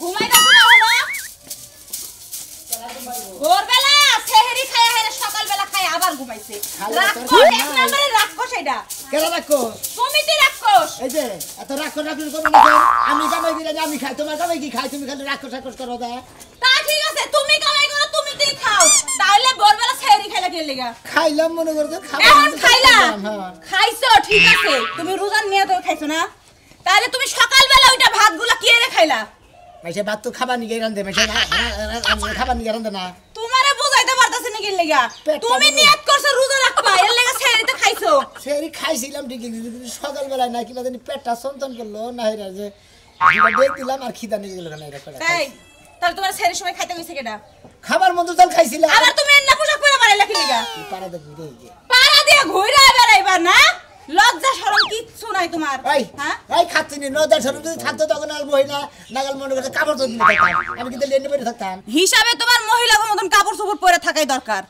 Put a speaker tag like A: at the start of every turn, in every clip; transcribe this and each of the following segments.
A: ঘুমাইতাছ না হলো ভোরবেলা সেহরি খায় আর সকালবেলা খায় আবার ঘুমাইছে রাক্ষস এক নম্বরে রাক্ষস এটা
B: কেন রাক্ষস
A: তুমি তো রাক্ষস
B: এই যে এত রাক্ষস করো না আমি কামাই দিলে আমি খাই তোমার কামাই কি খাই তুমি খালি রাক্ষস করো দা
A: তা ঠিক আছে তুমি কামাই করো তুমি তুই খাও তাহলে ভোরবেলা সেহরি খাইলা কি লাগা
B: খাইলাম মনে করতে খাবার
A: এখন খাইলা খাইছো ঠিক আছে তুমি রোজার নিয়ে তো খাইছো না তাহলে তুমি সকালবেলা ওইটা ভাতগুলো কি এনে খাইলা
B: মাইসে ভাত তো খাবার নিয়ে রান্ধে মাইসে খাবার নিয়ে রান্ধে না
A: তোমারে বুঝাইতে পারতাছ না কি লাগা তুমি নিয়ত করছো রোজা রাখবা এর লাগা সেহরি তো খাইছো
B: সেহরি খাইছিলাম ঠিকই কিন্তু সকালবেলা না কিবা জানি পেটটা সন্তন করলো না হেরা যে দেখ দিলাম আর খিদা নিয়ে গেল না এটা
A: তাই তাহলে তোমার সেহরির সময় খাইতে হইছে কেডা
B: খাবার মন্দ চাল খাইছিলাম
A: আবার তুমি এন্না পোশাক পরে বাড়াইলা কি লাগা
B: পাড়া দেখি রে
A: পাড়া দিয়ে ঘুরে বেড়াইবা না লজ্জা শরম কিচ্ছু নাই তোমার
B: হ্যাঁ এই খাচ্ছি নি নদার শরম যদি থাকতো তখন আর বইনা নাগাল মনে করতে কাপড় তো দিতে থাকতাম আমি কিন্তু লেনে পরে থাকতাম
A: হিসাবে তোমার মহিলার মতন কাপড় চোপড় পরে থাকাই দরকার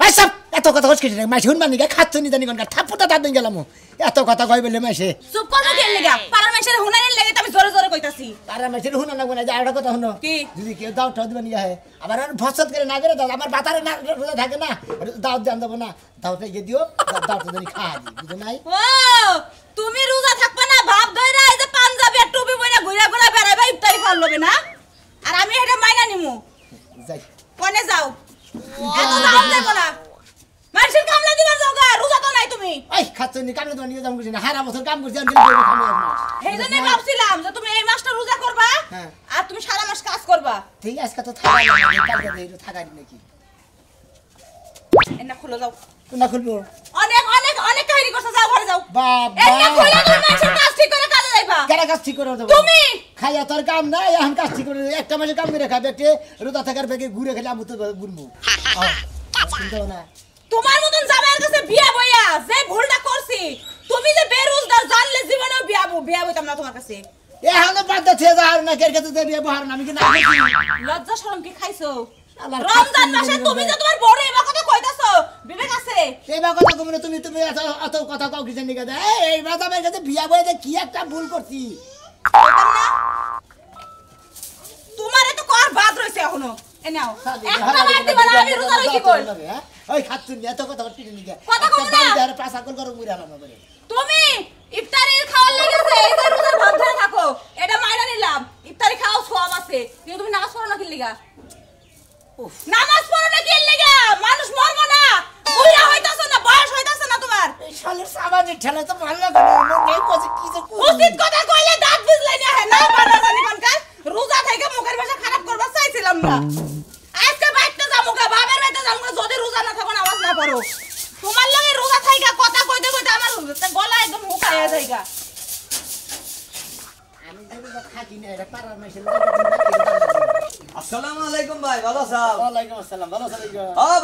B: এই সব এত কথা কইছ কি মাই শুন মানি খাচ্ছ নি জানি কোন থাপুটা দাঁত দিয়ে গেলাম এত কথা কই বলে মাইসে
A: চুপ করো কি লাগা পাড়ার মেশের হুনারের লাগা আমি জোরে জোরে কইতাছি
B: পাড়ার মেশের হুনা না কোনা যা আড়া কথা শুনো
A: কি
B: যদি কেউ দাও ঠাও দিবেন ইয়া আবার আর ফসত করে না করে দাও আমার বাতারে না রোজা থাকে না দাও দেন দেব না দাওতে গিয়ে দিও দাও তো জানি খাওয়া দি বুঝো নাই
A: ও তুমি রোজা থাকবা না ভাব ধইরা এই যে পাঞ্জাবি আর টুপি পরে ঘুরে ঘুরে বেড়াইবা ইফতারি খাওয়া লবে না আর আমি এটা মাইনা নিমু
B: যাই
A: কোনে যাও এত দাও দেব না মানুষের কামলা দিবার যাওগা রোজা তো নাই তুমি
B: এই খাচ্ছ নি কামলা তো নিয়ে যাম কইছি না হারা বছর কাম করছি আমি দিলে খামো না
A: এইজন্য ভাবছিলাম যে তুমি এই মাসটা রোজা করবা আর তুমি সারা মাস কাজ করবা
B: ঠিক আছে আজকে তো থাকা না কালকে দেই থাকা নাকি
A: এনা খুলে যাও
B: না খুলবো
A: অনেক অনেক অনেক কাহিনী করছ যাও ঘরে যাও
B: বাবা
A: এনা খুলে না মানুষের কাজ ঠিক করে কাজে যাইবা
B: কেন কাজ ঠিক করে দেব
A: তুমি
B: খাইয়া তোর কাম নাই এখন কাজ ঠিক করে একটা মাসে কাম করে খাবে একটা রোজা থাকার বেগে ঘুরে খেলে আমি তো ঘুরবো চিন্তা না
A: তোমার মতন জামাইয়ের কাছে বিয়া বইয়া যে ভুলটা করছি তুমি যে বেরোজগার জানলে জীবনেও বিয়া বইতাম না তোমার কাছে
B: এখনো বাদ থেকে যাওয়ার না কের কাছে বিয়ে বহার না আমি কি না
A: লজ্জা শরম কি খাইছো রমজান মাসে তুমি যে তোমার বড় এবা কথা কইতাছো বিবেক আছে
B: এইবা কথা তুমি তুমি এত কথা কাউ কি জানি কথা এই বাদামের কাছে বিয়া বইতে কি একটা ভুল করছি
A: কইতাম না তোমারে তো কর বাদ রইছে এখনো এ নাও একটা মারতে বলা আমি রোজা রইছি কই
B: ওই খাচ্ছুন এত কথা করতে নি
A: কথা কও না
B: দাঁড় পাঁচা কল করো মুইরা আলাম বাবারে
A: তুমি ইফতারির খাওয়ার লেগেছে এই যে রোজার ভাত ধরে থাকো এটা মাইনা নিলাম ইফতারি খাও সওয়াব আছে কিন্তু তুমি নামাজ পড়ো না কি লাগা নামাজ পড়ো না কি লাগা মানুষ মরবো না বুইড়া হইতাছ না বয়স হইতাছ না তোমার
B: এই শালের সাবানি ঠেলা তো ভালো লাগে না মন নাই কইছে কি যে
A: উচিত কথা কইলে দাঁত বিজলাই না না বানা জানি কোনকার রোজা থেকে মুখের ভাষা খারাপ করবা চাইছিলাম না আজকে বাইতে যামুগা বাবার বাইতে যামুগা যদি রোজা না থাকো আওয়াজ না করো তোমার লাগে রোজা থাইগা কথা কইতে কইতে আমার গলা একদম মুখায়া যায়গা
B: আমি যদি খাকি না এটা পারার মাইছে
C: আসসালামু আলাইকুম ভাই ভালো আছো
B: ওয়ালাইকুম আসসালাম ভালো আছেন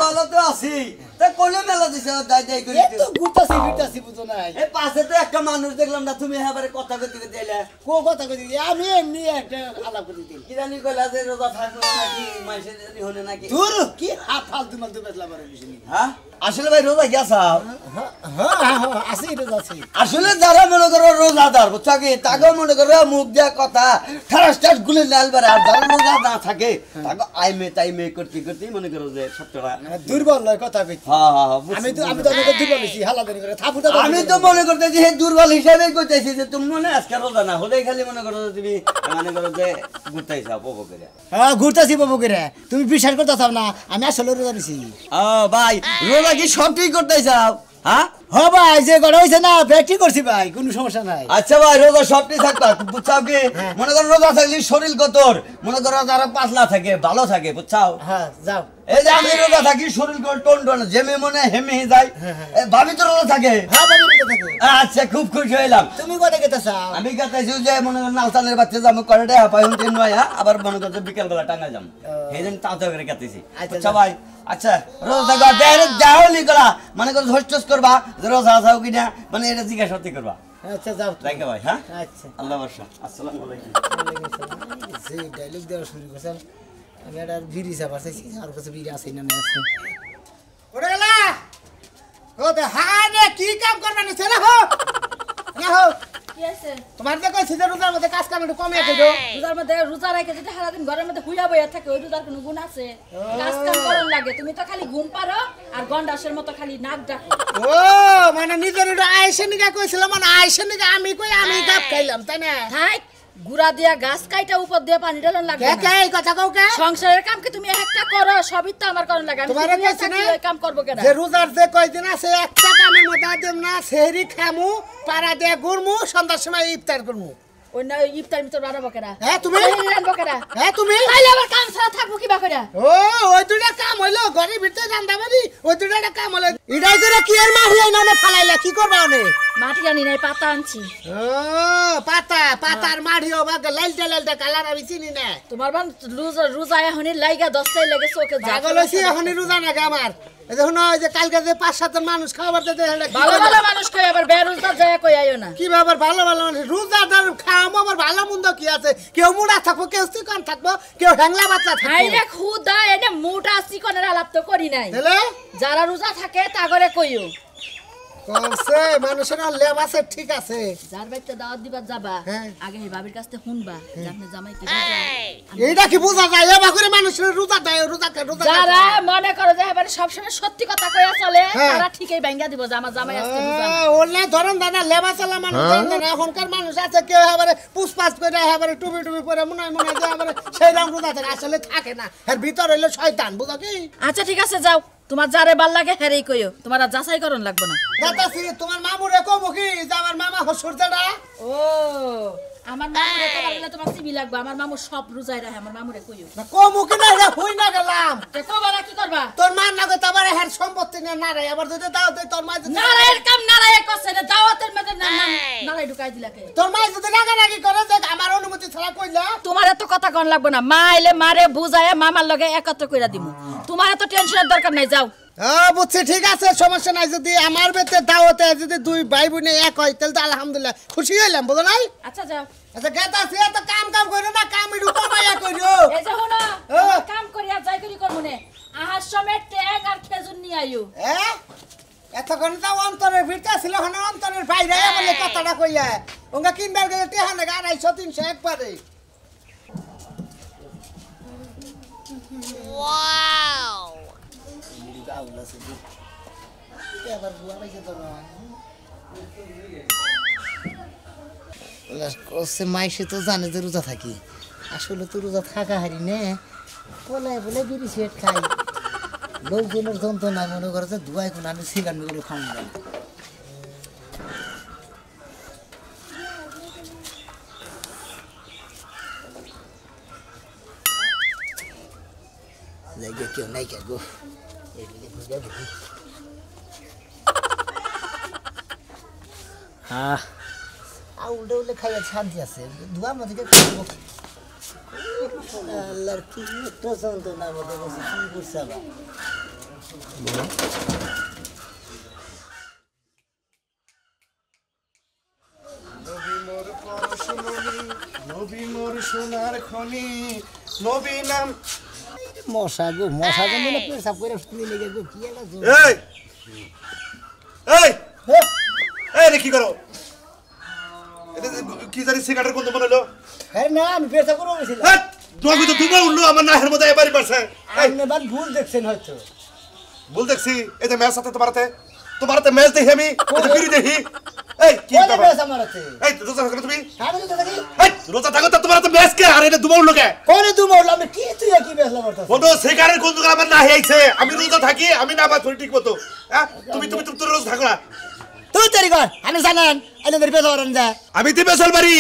C: ভালো তো আছি তা কইলে মেলা দিছ দাই করি
B: এই তো গুতাছি বুঝো নাই
C: এই পাশে তো একটা মানুষ দেখলাম না তুমি এবারে কথা কইতে দিলে
B: কো কথা কই দিই আমি এমনি একটা আলাপ করে দিই
C: কি জানি কইলা যে রোজা থাকবো নাকি মাইসে জানি হলে নাকি
B: দূর কি হাত ফাল দুমাল দুবেলা বারে বিশনি
C: হ্যাঁ আসলে ভাই রোজা গেছা
B: হ্যাঁ আসি রোজা আছি
C: আসলে যারা মনে করো রোজাদার বুঝছো কি তাকে মনে করো মুখ দিয়া কথা ঠাস ঠাস গুলে লাল বারে আর যারা রোজা না থাকে তাকে আইমে করতে করতে মনে করো যে সত্যটা
B: দুর্বল লয় কথা কই
C: হ্যাঁ
B: আমি তো দুর্বল হইছি হালা দেরি করে থাপুটা
C: আমি তো মনে করতেছি হে দুর্বল হিসেবে কইতেছি যে তুমি মনে আজকে রোজা না হলেই খালি মনে করো তুমি মনে করো যে ঘুরতেইছ পপ করে
B: হ্যাঁ ঘুরতাছি বাবু করে তুমি বিশ্বাস করতেছ না আমি আসলে রোজা নিছি
C: ভাই রোজা কি সবই করতেছ হ্যাঁ
B: হ্যাঁ ভাই যে গড় হইছে না ব্যাটি করছি ভাই কোনো সমস্যা নাই
C: আচ্ছা ভাই রোজা সবই থাকবা বুঝছাও কি মনে করো রোজা থাকলে শরীর কতর মনে করো যারা পাতলা থাকে ভালো থাকে বুঝছাও
B: হ্যাঁ যাও
C: এই যে আমি রোজা থাকি শরীর করে টন টন জেমে মনে হেমে যায় ভাবি তো রোজা থাকে
B: হ্যাঁ ভাই রোজা থাকে
C: আচ্ছা খুব খুশি হইলাম
B: তুমি কোথায় গেতেছ
C: আমি গেতেছি যে মনে করো নালতানের বাচ্চা যাবো করেটে পাইন তিন ভাই আবার মনে করছো বিকেল বেলা টাঙ্গা যাবো এই জন্য তাড়াতাড়ি করে গেতেছি আচ্ছা ভাই আচ্ছা রোজা থাকবা ডাইরেক্ট যাও লিখলা মনে করো হোস্টেস করবা রোজা যাও কিনা মানে এটা জিজ্ঞাসা করবা
B: আচ্ছা যাও
C: রাখে ভাই হ্যাঁ
B: আচ্ছা
C: আল্লাহ বর্ষা আসসালামু আলাইকুম
B: যে ডায়লগ দেওয়া শুরু করছেন আমি একটা বিড়ি চাপা চাইছি আর কাছে বিড়ি আসেই না আছে ওরে গেলা ও তে হানে কি কাম করবা না ছেলে হো না হো
D: কি আছে
B: তোমার যে কইছি যে রোজার মধ্যে কাজ কাম একটু কমে দিও
D: রোজার মধ্যে রোজা রাখে যদি সারাদিন ঘরের মধ্যে হুইয়া বইয়া থাকে ওই রোজার কোনো গুণ আছে কাজ কাম করন লাগে তুমি তো খালি ঘুম পারো আর গন্ডাসের মতো খালি নাক ডাকো
B: ও মানে নিজের একটু আয়েশে নিকা কইছিলাম মানে আয়েশে নিকা আমি কই আমি গাপ খাইলাম তাই না
D: হাই গুড়া দিয়া গাছ কাইটা উপর দিয়ে পানি ঢালন লাগে
B: কে কে এই কথা কও কে
D: সংসারের কাম কি তুমি একটা করো সবই তো আমার করন লাগে আমি
B: তোমার
D: দুনিয়া
B: কাছে না
D: থাকি ওই কাম করব কেন
B: যে রোজার যে কয়দিন আছে একটা কামের মধ্যে দেম না সেহরি খামু পাড়া দিয়ে ঘুরমু সন্ধ্যার সময় ইফতার করমু
D: ওই না ইফতার মিতর বানাবো কেন
B: হ্যাঁ তুমি
D: রানবো কেন
B: তুমি
D: তাইলে আবার কাম ছাড়া থাকবো কি বা কইরা
B: ও ওই দুটা কাম হইলো ঘরের ভিতরে রান্না বাড়ি ওই দুটা কাম হলো ইডাই করে কি এর মারিয়া না ফালাইলা কি করবা ওনে
D: মাটি আনি নাই পাতা আনছি
B: ও পাতার মারিও বা লালটা কালার আমি চিনি না
D: তোমার বান রোজা এখনই লাইগা 10টাই লাগে চোখে
B: পাগল হইছি এখন রোজা নাকি আমার এই দেখুন ওই যে কালকে যে 5-7 মানুষ খাবার দিতে হলে
D: ভালো ভালো মানুষ কই আবার বেরোজগার যায় কই আইও না
B: কি ব্যাপার ভালো মানুষ রোজাদার খাওয়ামো আবার ভালো মন্দ কি আছে কেউ মুড়া থাকবো কেউ চিকন থাকবো কেউ হ্যাংলা বাচ্চা থাকবো
D: হাই রে খুদা এনে মোটা চিকনের আলাপ তো করি নাই
B: তাহলে
D: যারা রোজা থাকে তা করে কইও
B: কমছে মানুষের লেব আছে ঠিক আছে
D: যার বাড়িতে দাওয়াত দিবার যাবা
B: হ্যাঁ।
D: আগে এই ভাবির কাছে শুনবা যে আপনি জামাই কি রোজা
B: এইটা কি বোঝা যায় এবার করে মানুষের রোজা দেয় রোজা
D: যারা মনে করে যে এবারে সবসময় সত্যি কথা কইয়া চলে
B: হ্যাঁ।
D: তারা ঠিকই ভাঙ্গা দিব যে আমার জামাই আজকে রোজা না।
B: ওলে ধরেন দাদা লেবা চালা মানুষ ধরেন না এখনকার মানুষ আছে কেউ এবারে পুষ্পাস করে এবারে টুপি পরে মনে হয় যে এবারে সেই রকম রোজা থাকে আসলে থাকে না এর ভিতর হইলো শয়তান বুঝো কি
D: আচ্ছা ঠিক আছে যাও তোমার যারে ভাল লাগে হেরেই কইও তোমার আর যাচাই করন লাগবে না
B: দাদাসি তোমার মামুরে কমু কি যে আমার মামা হসুরদাটা
D: ও আমার মামুরে তো বললে তোমার সিবি লাগবে আমার মামু সব রোজায় রাখে আমার মামুরে কইও
B: কমু কি না রে হই না গেলাম
D: তে কবারা কি করবা
B: তোর মা না গো তোমার হের সম্পত্তি না না রে আবার যদি দাও দে তোর মা যদি
D: নারায়ের কাম নারায়ে করছে না দাওয়াতের মধ্যে নারাই ঢুকাই দিলাকে
B: তোর মা যদি রাগারাগি করে যে আমার অনুমতি ছাড়া কইলা
D: তোমার এত কথা কোন লাগবে না মা আইলে মারে বুঝায় মামার লগে একত্র কইরা দিমু তোমার এত টেনশনের দরকার নাই যাও
B: বুঝছি ঠিক আছে সমস্যা নাই যদি আমার বেতে দাওয়াতে যদি দুই ভাই বোনে এক হয় তাহলে তো আলহামদুলিল্লাহ খুশি হইলাম বুঝো নাই
D: আচ্ছা যাও
B: আচ্ছা গেতা সে তো কাম করো না কাম একটু কমাইয়া করিও
D: এই যে হলো
B: হ্যাঁ।
D: কাম করিয়া যাই করি করবো নে আহার সময় ট্যাগ আর খেজুর নিয়ে আইও
B: এতক্ষণ তো অন্তরের ভিতরে ছিল হন অন্তরের বাইরে বলে কথাটা কইয়া ওঙ্গা কিনবার গেলে টেহান 250-300 একবারে মাইসে তো জানে যে রোজা থাকি আসলে তো রোজা থাকা হারি নে বলে বলে বিড়ি সিগারেট খাই লোকজনের যন্ত্রণা মনে করে যে ধুয়াই কোন আমি সিগারেট করে খাওয়া যায় জায়গা কেউ নাই কে গো উল্টে উল্টে খাইয়া শান্তি আছে ধোয়ার মধ্যে আল্লাহর কি একটা যন্ত্রণার মধ্যে বসে কি করছে আবার মশা গো মশা গো মানে পেশাব করে শুনি লেগে গো কি একটা
E: এই রে কি করো এটা কি জানি সিগারেটের গন্ধ মনে হলো
B: হ্যাঁ না আমি পেশাব করে গেছিলাম
E: তোমাকে তো দুবার উঠলো আমার নাহের মধ্যে এবারই পারছে
B: আপনি বাদ ভুল দেখছেন হয়তো
E: ভুল দেখছি এই যে ম্যাচ সাথে তোমারতে ম্যাচ দেখি আমি বিড়ি দেখি এই কি
B: কোন
E: ব্যাপার?
B: পেশ আমার আছে
E: এই রোজা থাকো না তুমি
B: আমি তো দেখি
E: এই রোজা থাকো তো তোমার তো ম্যাচ কে আর এটা দুবার উঠলো কে
B: কোন তুমি বললাম আমি কি তুই কি পেশলা করতে
E: বন্ধু সিগারেটের গন্ধ আমার নাহে আইছে আমি রোজা থাকি আমি না আমার ঠিক মতো হ্যাঁ তুমি রোজা থাকো না
B: তুই তৈরি কর আমি জানেন এদের পেশা করেন যা
E: আমি দিবে বাড়ি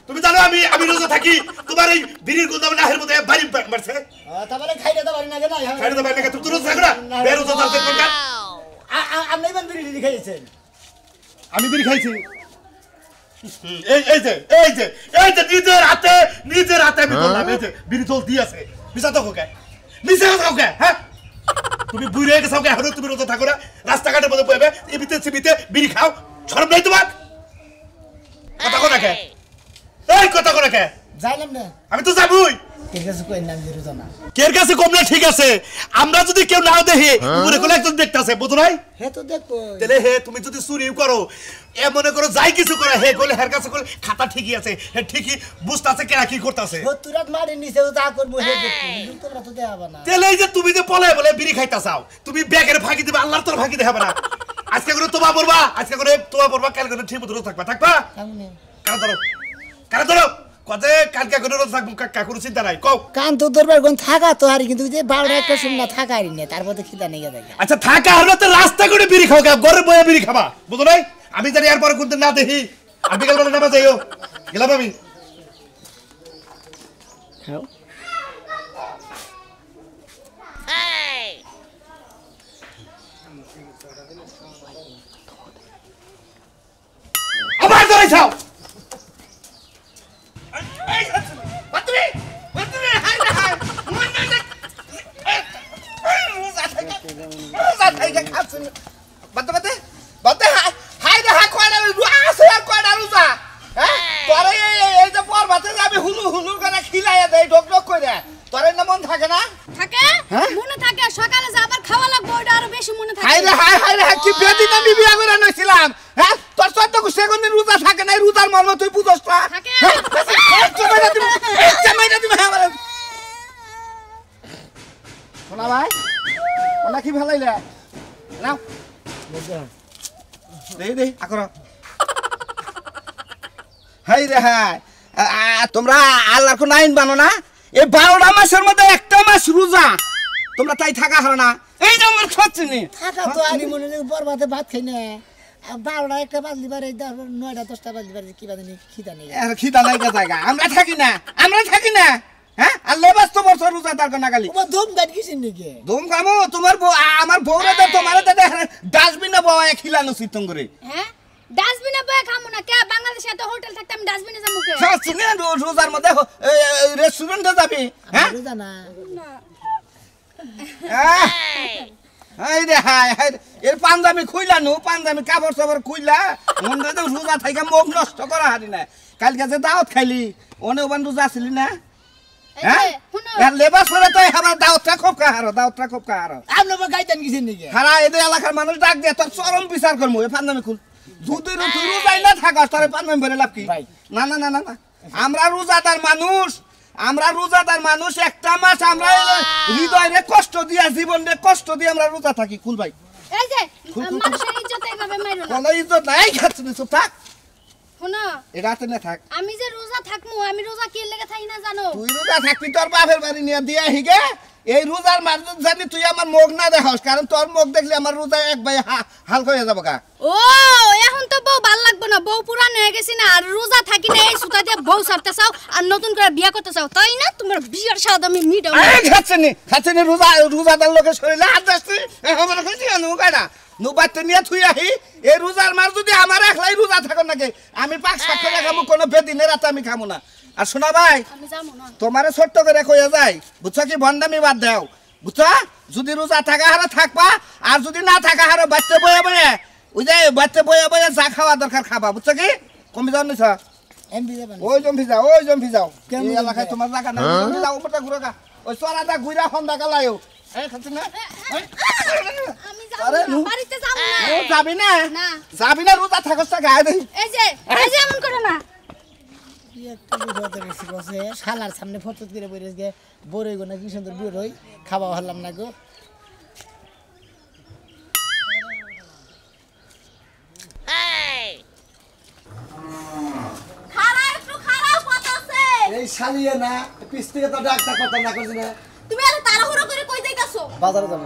E: তুমি জানো আমি রোজা থাকি তোমার এই বিড়ির গন্ধ আমার নাহের মধ্যে বাড়ি মারছে
B: তারপরে খাইতে তো পারি না কেন
E: খাইতে পারি না তুমি তো রোজা থাকো না বেরোজা থাকতে কোনটা
B: আপনি ইমান বিড়ি খাইছেন
E: আমি বিড়ি খাইছি এই যে নিজের হাতে আমি বললাম এই যে বিড়ি চল দিয়ে আছে মিশা তো কোকে মিশা তো কোকে হ্যাঁ তুমি বুড়ি হয়ে গেছো এখন তুমি রোজা থাকো না রাস্তাঘাটের মধ্যে বইবে এবিতে সিবিতে বিড়ি খাও শরম নাই তোমার কথা কোনা কে এই কথা কোনা কে
B: যাইলাম না
E: আমি তো যাবই
B: এর কাছে কই নাম যে রোজা না
E: কের কাছে কম না ঠিক আছে আমরা যদি কেউ নাও দেখি উপরে কোন একজন দেখতাছে বুঝো নাই
B: হে তো দেখো
E: তাহলে হে তুমি যদি চুরি করো এ মনে করো যাই কিছু করে হে কইলে হের কাছে কইলে খাতা ঠিকই আছে হে ঠিকই বুঝতাছে কেরা কি করতাছে
B: 70 রাত মারি নিছে ও যা করব হে দেখো তোমরা তো দেখাবা না
E: তাহলে এই যে তুমি যে বলে বিড়ি খাইতা চাও তুমি ব্যাগের ফাঁকি দিবে আল্লাহর তোর ফাঁকি দেখাবে না আজকে করে তোমা পড়বা আজকে করে তোমা পড়বা কাল করে ঠিক মতো থাকবা
B: সামনে
E: কারা ধরো কতে কালকে করে থাকবো কাকা কোনো চিন্তা নাই কও
B: কান তো দরবার কোন থাকা তো আর কিন্তু যে 12টা একটা শুন না থাকা আর না তারপর তো খিদা নেই যায়
E: আচ্ছা থাকা হলো তো রাস্তা করে বিড়ি খাও ঘরে বয়ে বিড়ি খাবা বুঝো নাই আমি জানি এরপরে কোনদিন না দেখি আর বিকেল বেলা নামা যাইও গেলাম আমি
B: খাও
E: আবার ধরে যাও
D: থাকে মনে থাকে সকালে যে আবার খাওয়া লাগবে ওটা আরো বেশি মনে থাকে
F: কি বেদিন আমি বিয়া করে নইছিলাম হ্যাঁ তোর চোদ্দ সেগুনের রোজা থাকে না রোজার মর্ম তুই বুঝস না
D: থাকে
F: শোনা ভাই ওনা কি ভালাইলে নাও দেই আকর হাই রে হাই তোমরা আল্লাহর কোন আইন বানো না এই 12টা মাসের মধ্যে একটা মাস রোজা তোমরা তাই থাকা হারো না এই যে আমার খাচ্ছিনি
B: থাকা তো আনি মনে যে বরবাদে ভাত খাই না 12টা একটা বাজলি বারে 9টা 10টা বাজলি বারে কি বাদে খিদা নেই
F: আর খিদা লাগা জায়গা আমরা থাকি না হ্যাঁ আর লেবাস তো বছর রোজা তার কোন গালি
B: ও দম গাট কিছিন নাকি
F: দম কামো তোমার আমার বউরে তো তোমারে তো ডাস্টবিনে বয়া খিলানো সিতম করে
D: হ্যাঁ ডাস্টবিনে বয়ে খামু না কে বাংলাদেশে এত হোটেল থাকতে আমি ডাস্টবিনে যাবো কে
F: খাচ্ছিনি রোজার মধ্যে রেস্টুরেন্টে যাবি হ্যাঁ
B: রোজা না
F: হাই রে হাই এর পাঞ্জাবি খুইলা নো পাঞ্জাবি কাপড় চাপড় খুইলা মনে তো রোজা থাইকা মুখ নষ্ট করা হারি না কালকে যে দাওয়াত খাইলি ওনে ওবান রোজা আসলি না হ্যাঁ লেবাস পরে তো আমার দাওয়াতটা খুব কাহারো
B: আপনি আমার গাইতেন কিছিন নাকি
F: হারা এদের এলাকার মানুষ ডাক দিয়ে তোর চরম বিচার করবো এই পাঞ্জাবি খুল যদি তুই রোজাই না থাকাস তাহলে পাঞ্জাবি ভরে লাভ কি না আমরা রোজাদার মানুষ একটা মাস আমরা হৃদয়ে কষ্ট দিয়া জীবন রে কষ্ট দিয়ে আমরা রোজা থাকি কুল ভাই
D: এই যে মানুষের ইজ্জত এইভাবে মাইরো না
F: কোনো ইজ্জত নাই খাচ্ছি চুপ থাক
D: শোনো
F: এটা হাতে না থাক
D: আমি যে রোজা থাকমু আমি রোজা কি লেগে থাকি না জানো
F: তুই রোজা থাকবি তোর বাপের বাড়ি নিয়ে দিয়ে হিগে এই রোজার মাঝে জানি তুই আমার মুখ না দেখাস কারণ তোর মুখ দেখলে আমার রোজা এক ভাই হালকা হয়ে যাবো গা
D: ও এখন তো বউ ভাল লাগবে না বউ পুরান হয়ে গেছি না আর রোজা থাকি না এই সুতা দিয়ে বউ ছাড়তে চাও আর নতুন করে বিয়া করতে চাও তাই না তোমার বিয়ার স্বাদ আমি মিটাও
F: খাচ্ছেনি রোজাদার লোকের শরীরে হাত যাচ্ছি আমার খুশি নুকাটা নুবাতে নিয়ে থুই আহি এই রোজার মার যদি আমার একলাই রোজা থাকো নাকি আমি পাক সাক্ষর খাবো কোনো বেদিনের রাতে আমি খাবো না আর শোনা ভাই
D: আমি যাবো না
F: তোমারে ছোট্ট করে কইয়া যায় বুঝছো কি ভন্ডামি বাদ দাও বুঝছো যদি রোজা থাকা হারে থাকবা আর যদি না থাকা হারে বাচ্চা বয়ে ওই যে বাচ্চা বয়ে যা খাওয়া দরকার খাবা বুঝছো কি কমে যাও নিছ ওই জম্পি যাও কেমন এলাকায় তোমার জায়গা না জম্পি যাও উপরটা ঘুরে গা ওই চড়াটা ঘুরা সন্ধ্যা কালায়ও
D: আমি যাবো না বাড়িতে যাবো না
F: যাবি না রোজা থাকস তা গায়ে দেই
D: এই যে এমন করো না
B: একটা বুঝাতে বেশি বসে শালার সামনে ফটো করে বইরে গে বড়ই গো না কি সুন্দর বড়ই খাওয়া হলাম না গো
C: এই শালিয়ে না পিছ থেকে তো ডাক্তার কথা না করছিস না
A: তুমি এত তাড়াহুড়ো করে কই যাইতাছো
C: বাজারে যাবো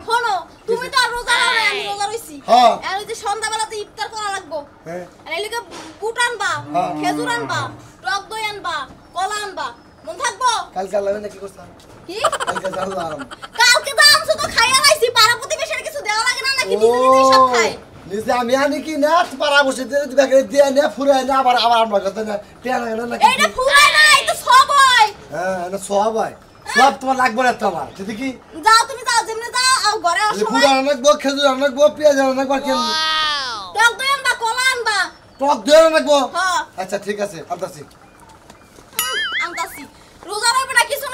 A: শোনো তুমি তো আর রোজা রাখো আমি রোজা রইছি
C: হ্যাঁ।
A: আর ওই যে সন্ধ্যাবেলাতে ইফতার করা লাগবো
C: হ্যাঁ।
A: আর এই লিগে বুট আনবা
C: হ্যাঁ।
A: খেজুর আনবা টক দই আনবা কলা আনবা মন থাকবো
C: কালকে আল্লাহ না কি করছিলাম
A: কি
C: কালকে জানলাম
A: কালকে তো আনছো তো খাইয়া লাইছি পাড়া প্রতিবেশীর কিছু দেওয়া লাগে না নাকি নিজে নিজেই সব খায়
C: নিজে আমি আনি কি না পাড়া বসে দিবে দিয়ে নে ফুরাই না আবার আমরা কথা না টেন না নাকি
A: এইটা ফুরাই না এটা সব হয়
C: হ্যাঁ এটা সব হয় সব তোমার লাগবে না তোমার যদি কি
A: যাও তুমি যাও যেমনে যাও আর ঘরে আসো
C: ফুরা আনবো খেজুর আনবো পেঁয়াজ আনবো কেন
A: টক দই আনবা কলা আনবা
C: টক দিয়ে আনবো
A: হ্যাঁ
C: আচ্ছা ঠিক আছে আনতাছি
A: আনতাছি রোজা রাখবে না কিছু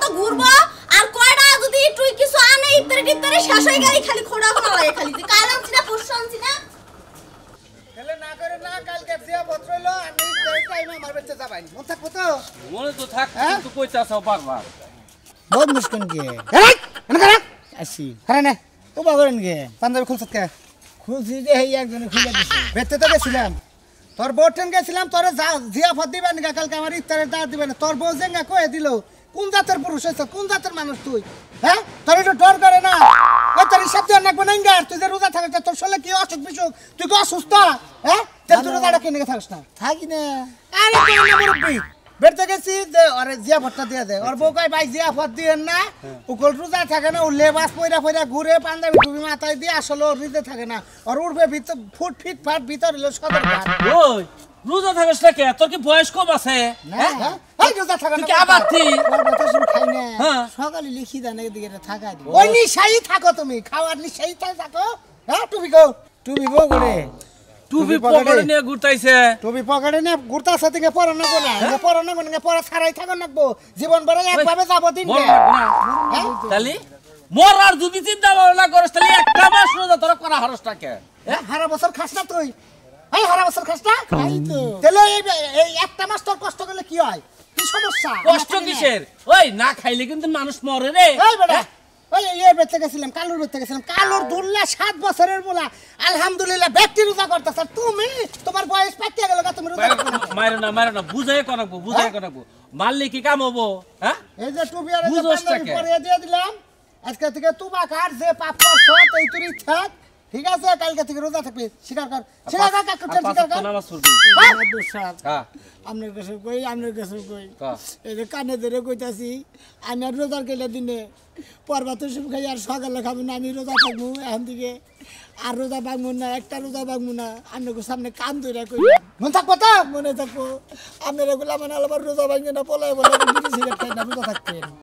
G: মতো ঘুরবো আর কয়টা যদি তুই কিছু আনে ইফতারে শেষ হয়ে গেলে খালি খোড়া খোড়া লাগে খালি তুই কাল আনছি না পরশু আনছি না
B: তাহলে না করে না কালকে দিয়া বত্রইলো আমি টাইমে আমার বেঁচে যাবাই মন থাকবো তো
H: মনে তো থাক কিন্তু কইতে আছো বারবার
B: বহুত মুশকিল গে এই এনে করে আসি আরে না ও বাগরেন গে পাঞ্জাবি খুলছত কে খুলছি যে এই একজনে খুলে দিছে বেতে তো গেছিলাম তোর বউটেন গেছিলাম তোরে জিয়াফত দিবেন না কালকে আমার ইফতারের দাওয়াত দিবেন তোর বউ জেঙ্গা কয়ে দিল কোন জাতের পুরুষ হইছ কোন জাতের মানুষ তুই হ্যাঁ তোর একটু ডর করে না ওই তোর হিসাব দিয়ে রাখবো না তুই যে রোজা থাকিস তোর শরীরে কি অসুখ বিসুখ তুই কি অসুস্থ হ্যাঁ তুই রোজাটা কিনে থাকিস না থাকি না আরে তুই না মুরব্বি বেরতে গেছি যে আরে জিয়াফতটা দিয়ে দে ওর বউ কয় ভাই জিয়াফত দিয়েন না উকল রোজা থাকে না ও লেবাস পয়রা পয়রা ঘুরে পাঞ্জাবি টুপি মাথায় দিয়ে আসলে ওর রিজে থাকে না আর উঠবে ভিতর ফুট ফিট ফাট ভিতর হলো সদর ঘাট
H: ওই রোজা থাকিস না কে তোর কি বয়স কম আছে
B: হ্যাঁ এই রোজা থাকে
H: তুই
B: না
H: কি আবার তুই
B: ওর কথা শুন খাই না
H: হ্যাঁ।
B: সকালে লিখি দেন এদিকে থাকা দি ওই নিশাই থাকো তুমি খাওয়ার নিশাই থাকো হ্যাঁ টুপি গো টুপি বউ করে
H: টুপি পকেটে নিয়ে ঘুরতাইছে
B: টুপি পকেটে নিয়ে ঘুরতা সাথে পড়ানো কোনা পড়ানো কোনা পড়া ছাড়াই থাকো নাকবো জীবন ভরে একভাবে যাবো দিন
H: বল না তালি মোর আর যদি চিন্তা ভাবনা করিস তাহলে একটা মাস রোজা তোরা করা হরসটা কে
B: হারা বছর খাস না তুই এই হারা বছর খাস না খাই তো তাহলে এই একটা মাস তোর কষ্ট করলে কি হয় কি সমস্যা
H: কষ্ট কিসের ওই না খাইলে কিন্তু মানুষ মরে রে
B: এই বেটা ওই বেঁচে গেছিলাম কালুর বেঁচে গেছিলাম কালুর দুল্লা 7 বছরের বলা আলহামদুলিল্লাহ ব্যক্তি রোজা করতেছ তুমি তোমার বয়স পাকিয়ে গেল তুমি রোজা
H: মারো না বুঝাই করাবো মারলে কি কাম হবো হ্যাঁ
B: এই যে টুপি আর পাঞ্জাবি পরিয়ে দিয়ে দিলাম আজকে থেকে তুবা কাট যে পাপ করছ এই তুই থাক ঠিক আছে কালকে থেকে রোজা থাকবি স্বীকার কর স্বীকার কর
H: নামাজ পড়বি হ্যাঁ
B: আমনের কাছে কই এই যে কানে ধরে কইতাছি আমি আর রোজার কেলে দিনে পরবা তো সব খাই আর সকালে খাবো না আমি রোজা থাকবো এখন থেকে আর রোজা ভাঙবো না একটা রোজা ভাঙবো না আপনাকে সামনে কান ধরে কই মনে থাকবো তো মনে থাকবো আপনার এগুলো মানে আবার রোজা ভাঙবে না পলায় বলে রোজা থাকতেন